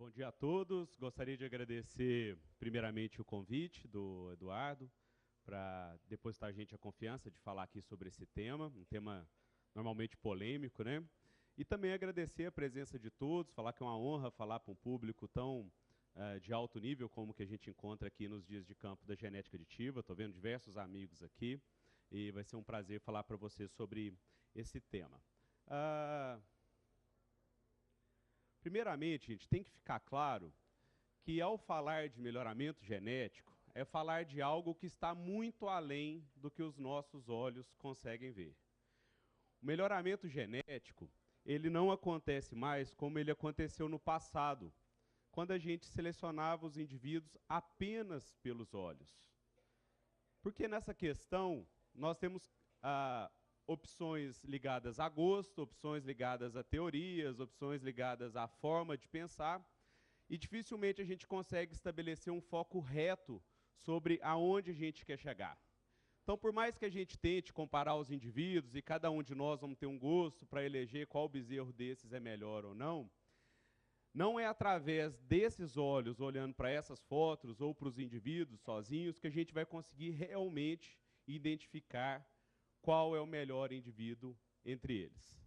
Bom dia a todos. Gostaria de agradecer primeiramente o convite do Eduardo para depositar a gente a confiança de falar aqui sobre esse tema, um tema normalmente polêmico, né? E também agradecer a presença de todos, falar que é uma honra falar para um público tão de alto nível como que a gente encontra aqui nos dias de campo da genética aditiva. Estou vendo diversos amigos aqui e vai ser um prazer falar para vocês sobre esse tema. Primeiramente, gente, tem que ficar claro que ao falar de melhoramento genético, é falar de algo que está muito além do que os nossos olhos conseguem ver. O melhoramento genético, ele não acontece mais como ele aconteceu no passado, quando a gente selecionava os indivíduos apenas pelos olhos. Porque nessa questão, nós temos opções ligadas a gosto, opções ligadas a teorias, opções ligadas à forma de pensar, e dificilmente a gente consegue estabelecer um foco reto sobre aonde a gente quer chegar. Então, por mais que a gente tente comparar os indivíduos, e cada um de nós vamos ter um gosto para eleger qual bezerro desses é melhor ou não, não é através desses olhos, olhando para essas fotos ou para os indivíduos sozinhos, que a gente vai conseguir realmente identificar qual é o melhor indivíduo entre eles.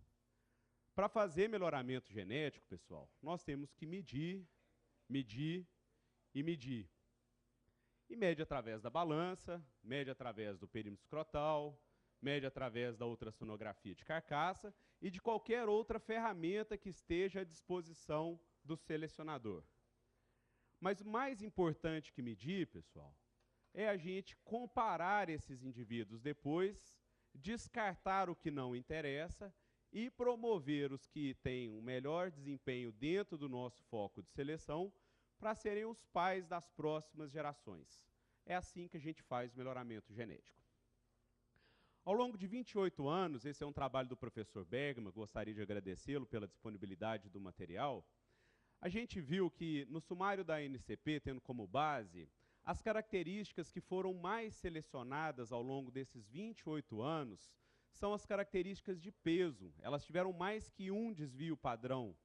Para fazer melhoramento genético, pessoal, nós temos que medir, medir e medir. E mede através da balança, mede através do perímetro escrotal, mede através da ultrassonografia de carcaça e de qualquer outra ferramenta que esteja à disposição do selecionador. Mas o mais importante que medir, pessoal, é a gente comparar esses indivíduos depois, descartar o que não interessa e promover os que têm um melhor desempenho dentro do nosso foco de seleção para serem os pais das próximas gerações. É assim que a gente faz melhoramento genético. Ao longo de 28 anos, esse é um trabalho do professor Bergman, gostaria de agradecê-lo pela disponibilidade do material, a gente viu que no sumário da ANCP, tendo como base, as características que foram mais selecionadas ao longo desses 28 anos são as características de peso. Elas tiveram mais que um desvio padrão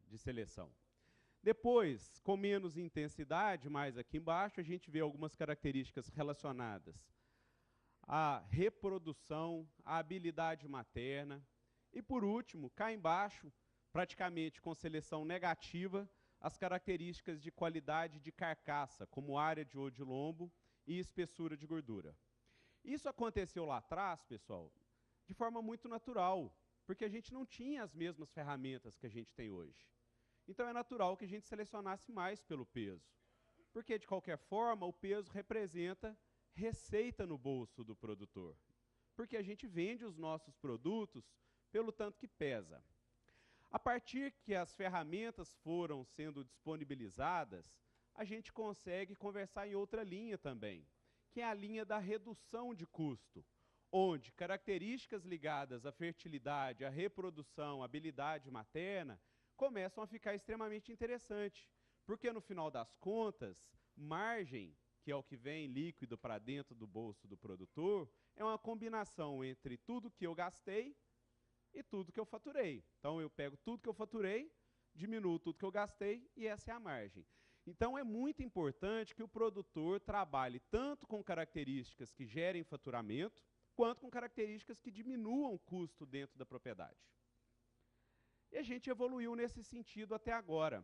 de seleção. Depois, com menos intensidade, mais aqui embaixo, a gente vê algumas características relacionadas à reprodução, à habilidade materna. E, por último, cá embaixo, praticamente com seleção negativa, as características de qualidade de carcaça, como área de odilombo e espessura de gordura. Isso aconteceu lá atrás, pessoal, de forma muito natural, porque a gente não tinha as mesmas ferramentas que a gente tem hoje. Então é natural que a gente selecionasse mais pelo peso, porque de qualquer forma o peso representa receita no bolso do produtor, porque a gente vende os nossos produtos pelo tanto que pesa. A partir que as ferramentas foram sendo disponibilizadas, a gente consegue conversar em outra linha também, que é a linha da redução de custo, onde características ligadas à fertilidade, à reprodução, à habilidade materna, começam a ficar extremamente interessantes, porque no final das contas, margem, que é o que vem líquido para dentro do bolso do produtor, é uma combinação entre tudo que eu gastei e tudo que eu faturei. Então, eu pego tudo que eu faturei, diminuo tudo que eu gastei e essa é a margem. Então, é muito importante que o produtor trabalhe tanto com características que gerem faturamento, quanto com características que diminuam o custo dentro da propriedade. E a gente evoluiu nesse sentido até agora.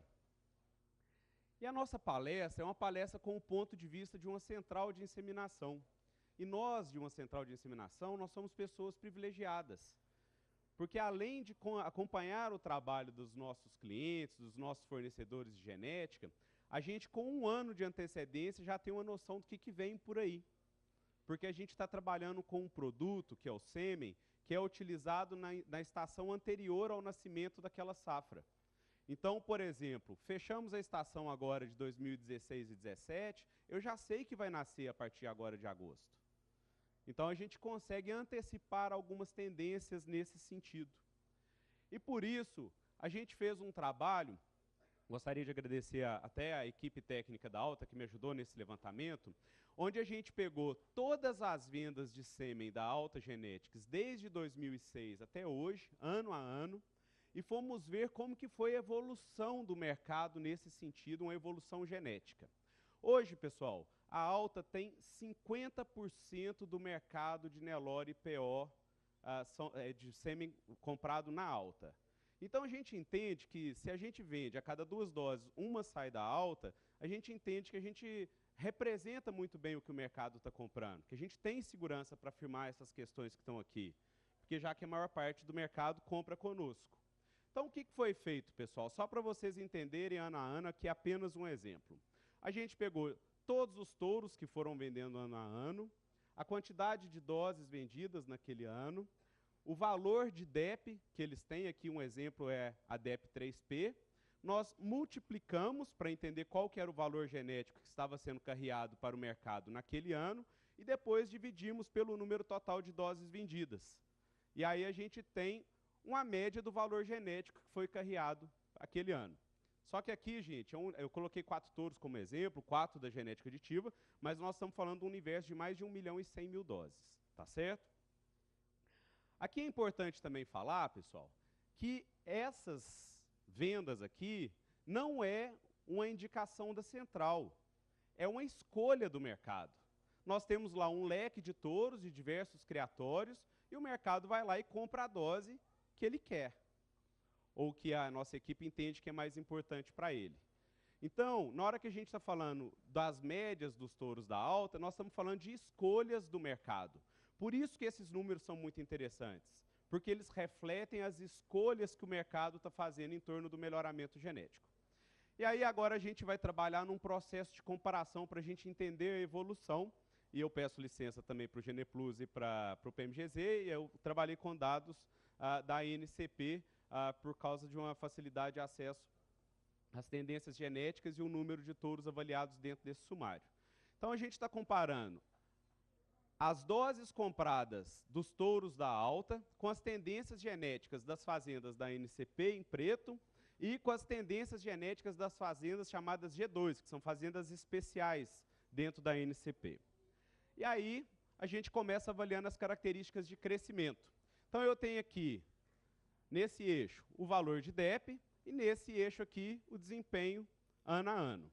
E a nossa palestra é uma palestra com o ponto de vista de uma central de inseminação. E nós, de uma central de inseminação, nós somos pessoas privilegiadas. Porque além de acompanhar o trabalho dos nossos clientes, dos nossos fornecedores de genética, a gente com um ano de antecedência já tem uma noção do que vem por aí. Porque a gente está trabalhando com um produto, que é o sêmen, que é utilizado na estação anterior ao nascimento daquela safra. Então, por exemplo, fechamos a estação agora de 2016 e 2017, eu já sei que vai nascer a partir agora de agosto. Então, a gente consegue antecipar algumas tendências nesse sentido. E, por isso, a gente fez um trabalho, gostaria de agradecer até a equipe técnica da Alta, que me ajudou nesse levantamento, onde a gente pegou todas as vendas de sêmen da Alta Genetics, desde 2006 até hoje, ano a ano, e fomos ver como que foi a evolução do mercado nesse sentido, uma evolução genética. Hoje, pessoal, a Alta tem 50% do mercado de Nelore PO de sêmen comprado na Alta. Então, a gente entende que se a gente vende a cada 2 doses, uma sai da Alta, a gente entende que a gente representa muito bem o que o mercado está comprando, que a gente tem segurança para afirmar essas questões que estão aqui, porque já que a maior parte do mercado compra conosco. Então, o que foi feito, pessoal? Só para vocês entenderem ano a ano, aqui é apenas um exemplo. A gente pegou todos os touros que foram vendendo ano a ano, a quantidade de doses vendidas naquele ano, o valor de DEP que eles têm, aqui um exemplo é a DEP 3P, nós multiplicamos para entender qual que era o valor genético que estava sendo carreado para o mercado naquele ano, e depois dividimos pelo número total de doses vendidas. E aí a gente tem uma média do valor genético que foi carreado aquele ano. Só que aqui, gente, eu coloquei 4 touros como exemplo, 4 da genética aditiva, mas nós estamos falando de um universo de mais de 1.100.000 doses, tá certo? Aqui é importante também falar, pessoal, que essas vendas aqui não é uma indicação da central, é uma escolha do mercado. Nós temos lá um leque de touros de diversos criatórios e o mercado vai lá e compra a dose que ele quer, ou que a nossa equipe entende que é mais importante para ele. Então, na hora que a gente está falando das médias dos touros da Alta, nós estamos falando de escolhas do mercado. Por isso que esses números são muito interessantes, porque eles refletem as escolhas que o mercado está fazendo em torno do melhoramento genético. E aí agora a gente vai trabalhar num processo de comparação para a gente entender a evolução, e eu peço licença também para o GenePlus e para o PMGZ, e eu trabalhei com dados da INCP por causa de uma facilidade de acesso às tendências genéticas e o número de touros avaliados dentro desse sumário. Então a gente está comparando as doses compradas dos touros da Alta com as tendências genéticas das fazendas da NCP em preto e com as tendências genéticas das fazendas chamadas G2, que são fazendas especiais dentro da NCP. E aí a gente começa avaliando as características de crescimento. Então eu tenho aqui, nesse eixo, o valor de DEP e nesse eixo aqui o desempenho ano a ano.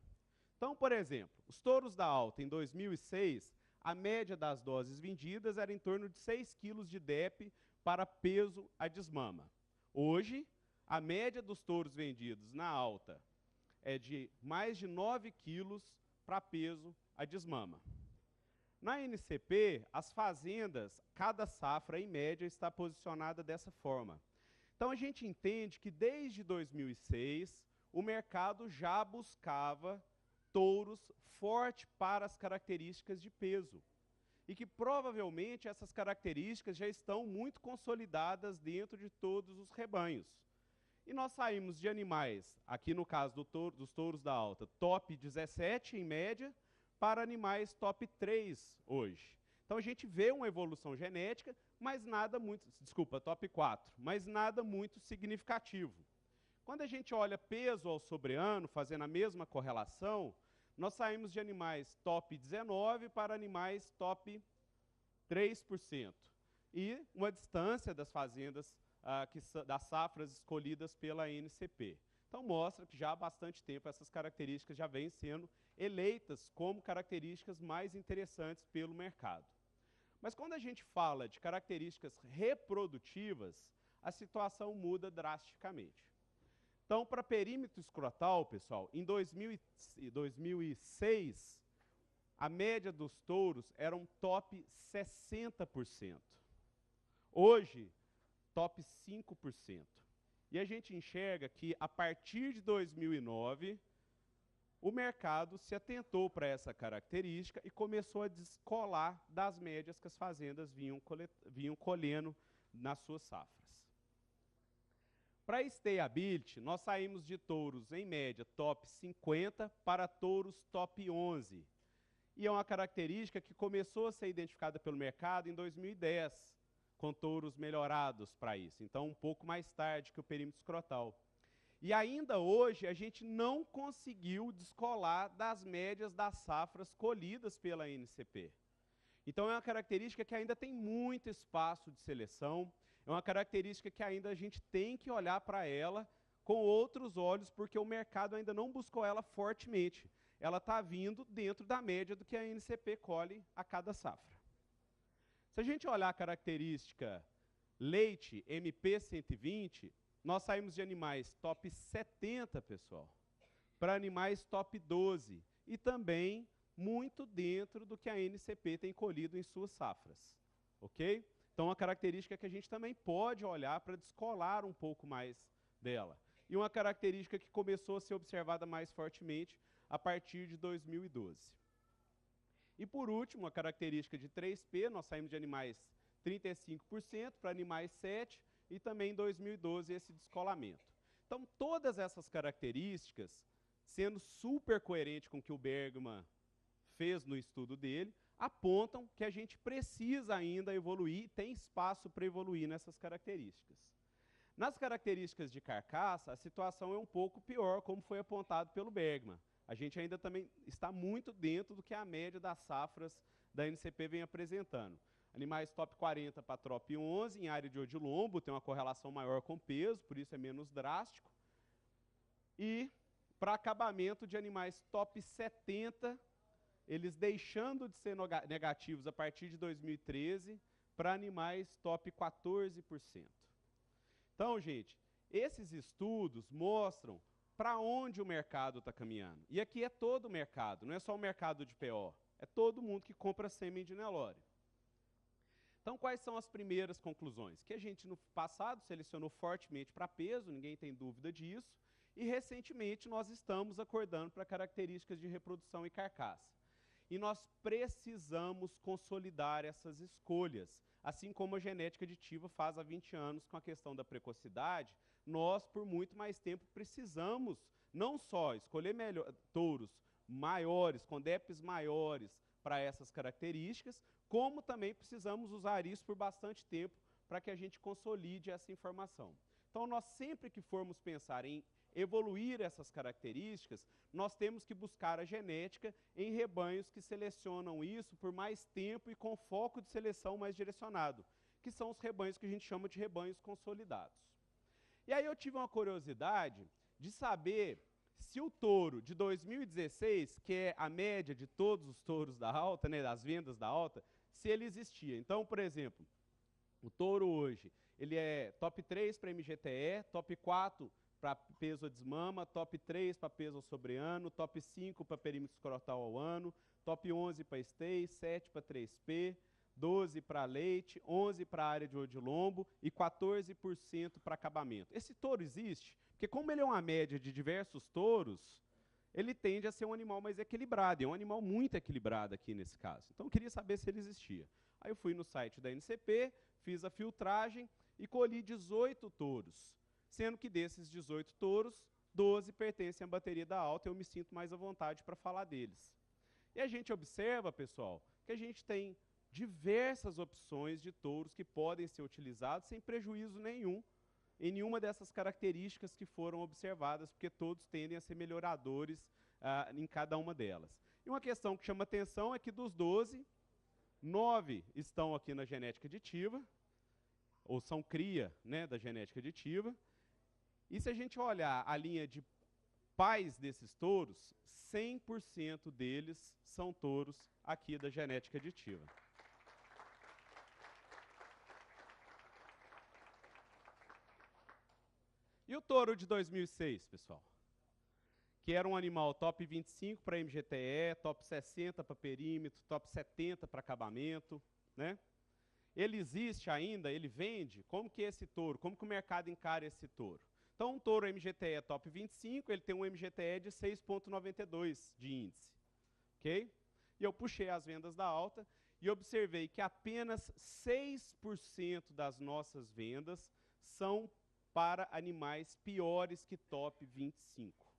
Então, por exemplo, os touros da Alta em 2006, a média das doses vendidas era em torno de 6 kg de DEP para peso a desmama. Hoje, a média dos touros vendidos na Alta é de mais de 9 kg para peso a desmama. Na NCP, as fazendas, cada safra, em média, está posicionada dessa forma. Então, a gente entende que, desde 2006, o mercado já buscava touros fortes para as características de peso. E que, provavelmente, essas características já estão muito consolidadas dentro de todos os rebanhos. E nós saímos de animais, aqui no caso dos touros da Alta, top 17 em média, para animais top 3 hoje. Então a gente vê uma evolução genética, mas nada muito, top 4, mas nada muito significativo. Quando a gente olha peso ao sobreano, fazendo a mesma correlação, nós saímos de animais top 19 para animais top 3%. E uma distância das fazendas, das safras escolhidas pela NCP. Então mostra que já há bastante tempo essas características já vêm sendo eleitas como características mais interessantes pelo mercado. Mas quando a gente fala de características reprodutivas, a situação muda drasticamente. Então, para perímetro escrotal, pessoal, em 2006, a média dos touros era um top 60%. Hoje, top 5%. E a gente enxerga que, a partir de 2009, o mercado se atentou para essa característica e começou a descolar das médias que as fazendas vinham colhendo nas suas safras. Para stayability, nós saímos de touros, em média, top 50 para touros top 11. E é uma característica que começou a ser identificada pelo mercado em 2010, com touros melhorados para isso. Então, um pouco mais tarde que o perímetro escrotal. E ainda hoje, a gente não conseguiu descolar das médias das safras colhidas pela NCP. Então, é uma característica que ainda tem muito espaço de seleção, É uma característica que ainda a gente tem que olhar para ela com outros olhos, porque o mercado ainda não buscou ela fortemente. Ela está vindo dentro da média do que a NCP colhe a cada safra. Se a gente olhar a característica leite MP120, nós saímos de animais top 70, pessoal, para animais top 12, e também muito dentro do que a NCP tem colhido em suas safras. Ok? Então, uma característica que a gente também pode olhar para descolar um pouco mais dela. E uma característica que começou a ser observada mais fortemente a partir de 2012. E, por último, a característica de 3P, nós saímos de animais 35% para animais 7%, e também em 2012 esse descolamento. Então, todas essas características, sendo super coerente com o que o Bergman fez no estudo dele, apontam que a gente precisa ainda evoluir, tem espaço para evoluir nessas características. Nas características de carcaça, a situação é um pouco pior, como foi apontado pelo Bergman. A gente ainda também está muito dentro do que a média das safras da NCP vem apresentando. Animais top 40 para top 11, em área de odilombo, tem uma correlação maior com peso, por isso é menos drástico. E para acabamento de animais top 70, eles deixando de ser negativos a partir de 2013 para animais top 14%. Então, gente, esses estudos mostram para onde o mercado está caminhando. E aqui é todo o mercado, não é só o mercado de PO, é todo mundo que compra sêmen de Nelore. Então, quais são as primeiras conclusões? Que a gente, no passado, selecionou fortemente para peso, ninguém tem dúvida disso, e recentemente nós estamos acordando para características de reprodução e carcaça. E nós precisamos consolidar essas escolhas, assim como a genética aditiva faz há 20 anos com a questão da precocidade. Nós, por muito mais tempo, precisamos não só escolher touros maiores, com DEPs maiores para essas características, como também precisamos usar isso por bastante tempo para que a gente consolide essa informação. Então, nós sempre que formos pensar em evoluir essas características, nós temos que buscar a genética em rebanhos que selecionam isso por mais tempo e com foco de seleção mais direcionado, que são os rebanhos que a gente chama de rebanhos consolidados. E aí eu tive uma curiosidade de saber se o touro de 2016, que é a média de todos os touros da alta, né, das vendas da alta, se ele existia. Então, por exemplo, o touro hoje, ele é top 3 para MGTE, top 4 para peso a desmama, top 3 para peso ao sobreano, top 5 para perímetro escrotal ao ano, top 11 para stay, 7 para 3P, 12 para leite, 11 para área de odilombo e 14% para acabamento. Esse touro existe, porque como ele é uma média de diversos touros, ele tende a ser um animal mais equilibrado, e é um animal muito equilibrado aqui nesse caso. Então eu queria saber se ele existia. Aí eu fui no site da NCP, fiz a filtragem e colhi 18 touros, sendo que desses 18 touros, 12 pertencem à bateria da alta, e eu me sinto mais à vontade para falar deles. E a gente observa, pessoal, que a gente tem diversas opções de touros que podem ser utilizados sem prejuízo nenhum em nenhuma dessas características que foram observadas, porque todos tendem a ser melhoradores em cada uma delas. E uma questão que chama atenção é que dos 12, 9 estão aqui na genética aditiva, ou são cria, né, da genética aditiva. E se a gente olhar a linha de pais desses touros, 100% deles são touros aqui da genética aditiva. E o touro de 2006, pessoal? Que era um animal top 25 para MGTE, top 60 para perímetro, top 70 para acabamento, né? Ele existe ainda, ele vende. Como que é esse touro? Como que o mercado encara esse touro? Então, um touro MGTE top 25, ele tem um MGTE de 6,92 de índice, ok? E eu puxei as vendas da alta e observei que apenas 6% das nossas vendas são para animais piores que top 25.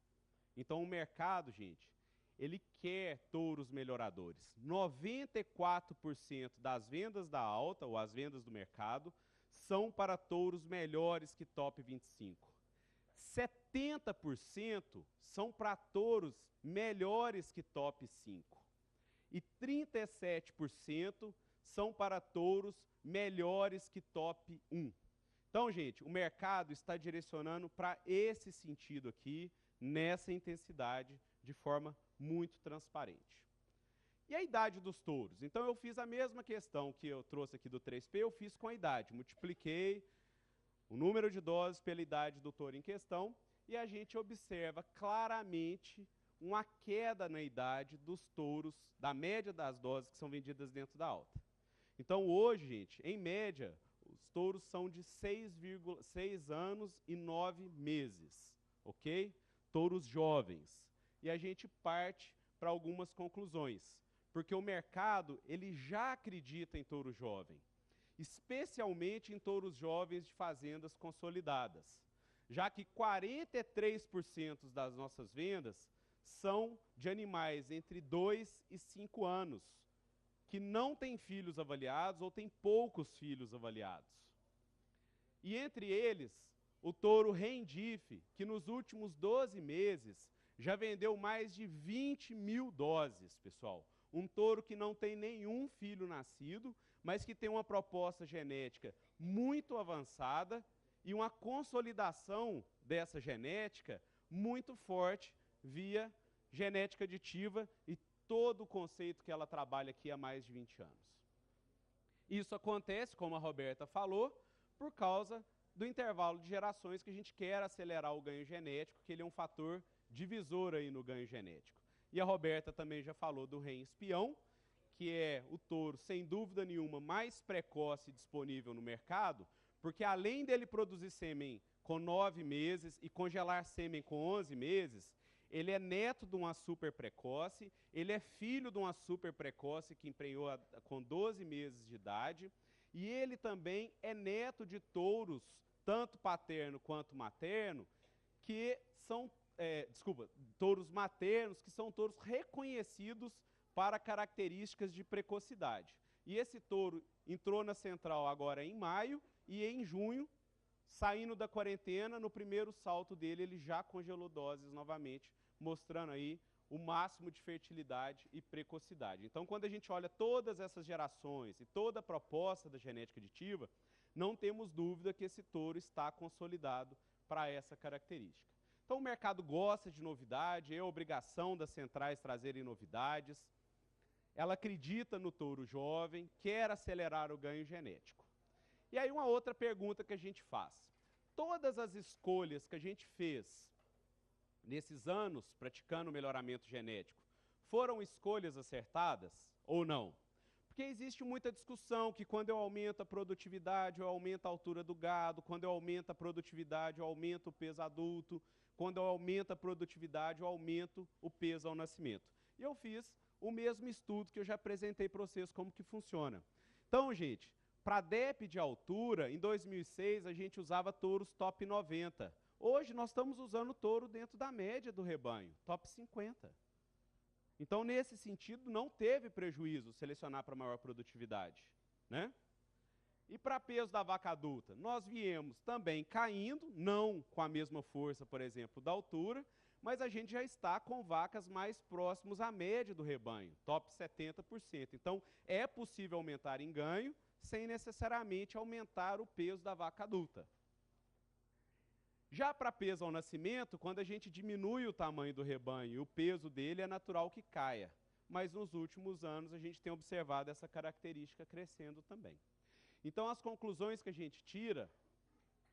Então, o mercado, gente, ele quer touros melhoradores. 94% das vendas da alta, ou as vendas do mercado, são para touros melhores que top 25. 70% são para touros melhores que top 5. E 37% são para touros melhores que top 1. Então, gente, o mercado está direcionando para esse sentido aqui, nessa intensidade, de forma muito transparente. E a idade dos touros? Então, eu fiz a mesma questão que eu trouxe aqui do 3P, eu fiz com a idade. Multipliquei o número de doses pela idade do touro em questão e a gente observa claramente uma queda na idade dos touros, da média das doses que são vendidas dentro da alta. Então, hoje, gente, em média, os touros são de 6,6 anos e 9 meses, ok? Touros jovens. E a gente parte para algumas conclusões, porque o mercado ele já acredita em touro jovem, especialmente em touros jovens de fazendas consolidadas, já que 43% das nossas vendas são de animais entre 2 e 5 anos, que não têm filhos avaliados ou têm poucos filhos avaliados. E entre eles, o touro Rendife, que nos últimos 12 meses já vendeu mais de 20 mil doses, pessoal. Um touro que não tem nenhum filho nascido, mas que tem uma proposta genética muito avançada e uma consolidação dessa genética muito forte via genética aditiva e todo o conceito que ela trabalha aqui há mais de 20 anos. Isso acontece, como a Roberta falou, por causa do intervalo de gerações que a gente quer acelerar o ganho genético, que ele é um fator divisor aí no ganho genético. E a Roberta também já falou do ren espião, que é o touro, sem dúvida nenhuma, mais precoce disponível no mercado, porque além dele produzir sêmen com 9 meses e congelar sêmen com 11 meses, ele é neto de uma super precoce, ele é filho de uma super precoce que emprenhou com 12 meses de idade, e ele também é neto de touros, tanto paterno quanto materno, que são, touros maternos, que são touros reconhecidos para características de precocidade. E esse touro entrou na central agora em maio e em junho, saindo da quarentena, no primeiro salto dele, ele já congelou doses novamente, mostrando aí o máximo de fertilidade e precocidade. Então, quando a gente olha todas essas gerações e toda a proposta da genética aditiva, não temos dúvida que esse touro está consolidado para essa característica. Então, o mercado gosta de novidade, é obrigação das centrais trazerem novidades. Ela acredita no touro jovem, quer acelerar o ganho genético. E aí uma outra pergunta que a gente faz. Todas as escolhas que a gente fez nesses anos praticando o melhoramento genético foram escolhas acertadas ou não? Porque existe muita discussão que quando eu aumento a produtividade, eu aumento a altura do gado, quando eu aumento a produtividade, eu aumento o peso adulto, quando eu aumento a produtividade, eu aumento o peso ao nascimento. E eu fiz o mesmo estudo que eu já apresentei para vocês como que funciona. Então, gente, para DEP de altura, em 2006, a gente usava touros top 90. Hoje, nós estamos usando touro dentro da média do rebanho, top 50. Então, nesse sentido, não teve prejuízo selecionar para maior produtividade, né? E para peso da vaca adulta, nós viemos também caindo, não com a mesma força, por exemplo, da altura, mas a gente já está com vacas mais próximos à média do rebanho, top 70%. Então, é possível aumentar em ganho, sem necessariamente aumentar o peso da vaca adulta. Já para peso ao nascimento, quando a gente diminui o tamanho do rebanho e o peso dele, é natural que caia. Mas nos últimos anos a gente tem observado essa característica crescendo também. Então as conclusões que a gente tira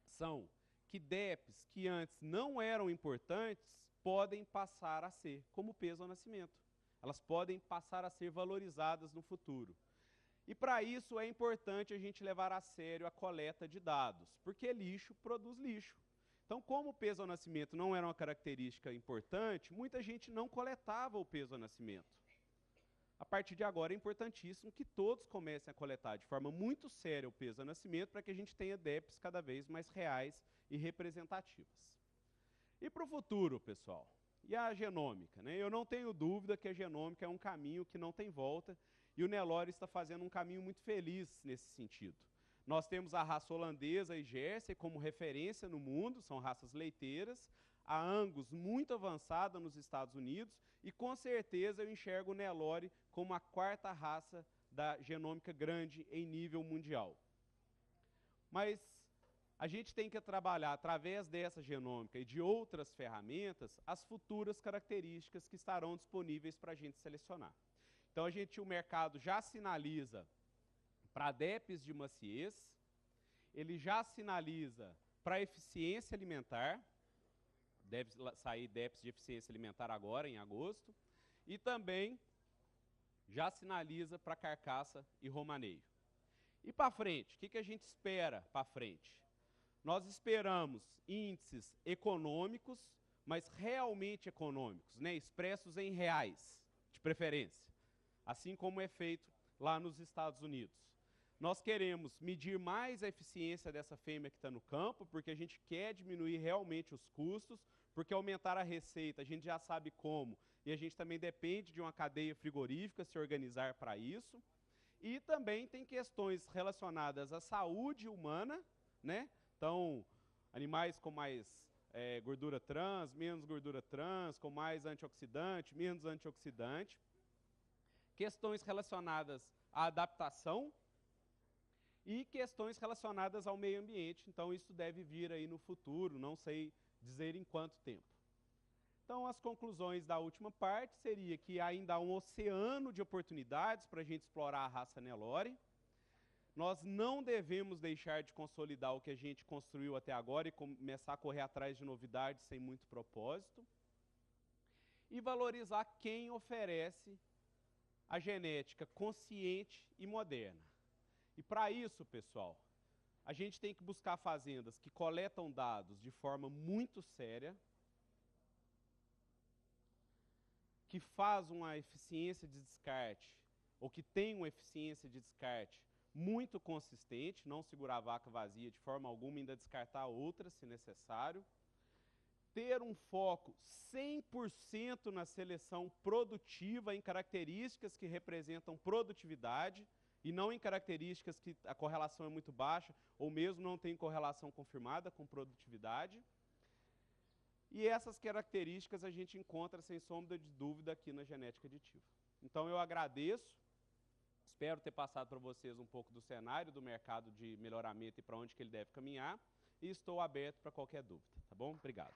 são que DEPs que antes não eram importantes podem passar a ser, como peso ao nascimento. Elas podem passar a ser valorizadas no futuro. E para isso é importante a gente levar a sério a coleta de dados, porque lixo produz lixo. Então, como o peso ao nascimento não era uma característica importante, muita gente não coletava o peso ao nascimento. A partir de agora é importantíssimo que todos comecem a coletar de forma muito séria o peso ao nascimento para que a gente tenha DEPs cada vez mais reais e representativas. E para o futuro, pessoal? E a genômica, né? Eu não tenho dúvida que a genômica é um caminho que não tem volta e o Nelore está fazendo um caminho muito feliz nesse sentido. Nós temos a raça holandesa e Jersey como referência no mundo, são raças leiteiras, a Angus muito avançada nos Estados Unidos e com certeza eu enxergo o Nelore como a quarta raça da genômica grande em nível mundial. Mas a gente tem que trabalhar através dessa genômica e de outras ferramentas as futuras características que estarão disponíveis para a gente selecionar. Então o mercado já sinaliza para DEPs de maciez, ele já sinaliza para eficiência alimentar, deve sair DEPs de eficiência alimentar agora, em agosto, e também já sinaliza para carcaça e romaneio. E para frente, o que a gente espera para frente? Nós esperamos índices econômicos, mas realmente econômicos, né, expressos em reais, de preferência, assim como é feito lá nos Estados Unidos. Nós queremos medir mais a eficiência dessa fêmea que está no campo, porque a gente quer diminuir realmente os custos, porque aumentar a receita a gente já sabe como, e a gente também depende de uma cadeia frigorífica se organizar para isso. E também tem questões relacionadas à saúde humana, né? Então, animais com mais gordura trans, menos gordura trans, com mais antioxidante, menos antioxidante. Questões relacionadas à adaptação e questões relacionadas ao meio ambiente. Então, isso deve vir aí no futuro, não sei dizer em quanto tempo. Então, as conclusões da última parte seria que ainda há um oceano de oportunidades para a gente explorar a raça Nelore. Nós não devemos deixar de consolidar o que a gente construiu até agora e começar a correr atrás de novidades sem muito propósito. E valorizar quem oferece a genética consciente e moderna. E para isso, pessoal, a gente tem que buscar fazendas que coletam dados de forma muito séria, que faz uma eficiência de descarte, ou que tem uma eficiência de descarte muito consistente, não segurar a vaca vazia de forma alguma, ainda descartar outra, se necessário. Ter um foco 100% na seleção produtiva, em características que representam produtividade, e não em características que a correlação é muito baixa, ou mesmo não tem correlação confirmada com produtividade. E essas características a gente encontra, sem sombra de dúvida, aqui na genética aditiva. Então eu agradeço, espero ter passado para vocês um pouco do cenário do mercado de melhoramento e para onde que ele deve caminhar, e estou aberto para qualquer dúvida, tá bom? Obrigado.